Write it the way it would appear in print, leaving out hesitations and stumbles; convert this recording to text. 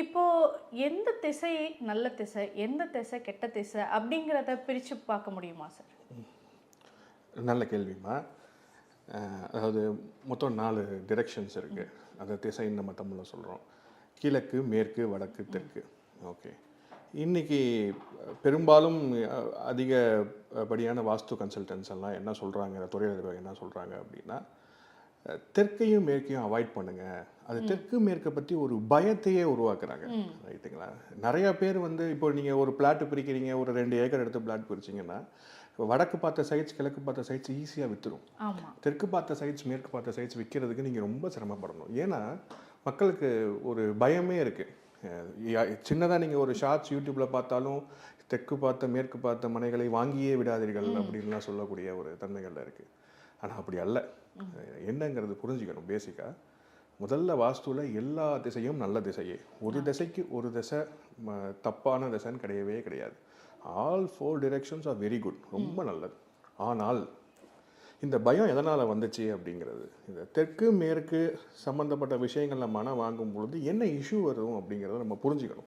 இப்போ எந்த திசை நல்ல திசை, எந்த திசை கெட்ட திசை அப்படிங்கிறத பிரிச்சு பார்க்க முடியுமா சார்? நல்ல கேள்விம்மா. அதாவது மொத்தம் 4 டிரெக்ஷன்ஸ் இருக்குது. அந்த திசைன்னு நம்ம தமிழில் சொல்கிறோம். கிழக்கு, மேற்கு, வடக்கு, தெற்கு. ஓகே. இன்றைக்கி பெரும்பாலும் அதிகப்படியான வாஸ்து கன்சல்டன்ஸ் எல்லாம் என்ன சொல்கிறாங்க, துறையில் என்ன சொல்கிறாங்க அப்படின்னா, தெற்கையும் மேற்கையும் அவாய்ட் பண்ணுங்கள். அது தெற்கு மேற்கை பற்றி ஒரு பயத்தையே உருவாக்குறாங்க. ரைட்டுங்களா? நிறையா பேர் இப்போ நீங்கள் ஒரு பிளாட்டு பிரிக்கிறீங்க, ஒரு 2 ஏக்கர் எடுத்து பிளாட் பிரிச்சிங்கன்னா, வடக்கு பார்த்த சைட்ஸ், கிழக்கு பார்த்த சைட்ஸ் ஈஸியாக விற்றுரும். தெற்கு பார்த்த சைட்ஸ், மேற்கு பார்த்த சைட்ஸ் விற்கிறதுக்கு நீங்கள் ரொம்ப சிரமப்படணும். ஏன்னா மக்களுக்கு ஒரு பயமே இருக்குது. சின்னதாக நீங்கள் ஒரு ஷார்ட்ஸ் யூடியூப்பில் பார்த்தாலும் தெற்கு பார்த்த மேற்கு பார்த்த மனைகளை வாங்கியே விடாதீர்கள் அப்படின்லாம் சொல்லக்கூடிய ஒரு தன்மைகளில் இருக்குது. ஆனால் அப்படி அல்ல. என்னங்கிறது புரிஞ்சுக்கணும். பேசிக்காக முதல்ல வாஸ்துவில் எல்லா திசையும் நல்ல திசையே. ஒரு திசைக்கு ஒரு திசை தப்பான திசைன்னு கிடையவே கிடையாது. All 4 directions are very good, ரொம்ப நல்லது. ஆனால் இந்த பயம் எதனால் வந்துச்சு அப்படிங்கிறது, இந்த தெற்கு மேற்கு சம்மந்தப்பட்ட விஷயங்கள் நம்ம மனம் வாங்கும் பொழுது என்ன இஷ்யூ வரும் அப்படிங்கிறத நம்ம புரிஞ்சுக்கணும்.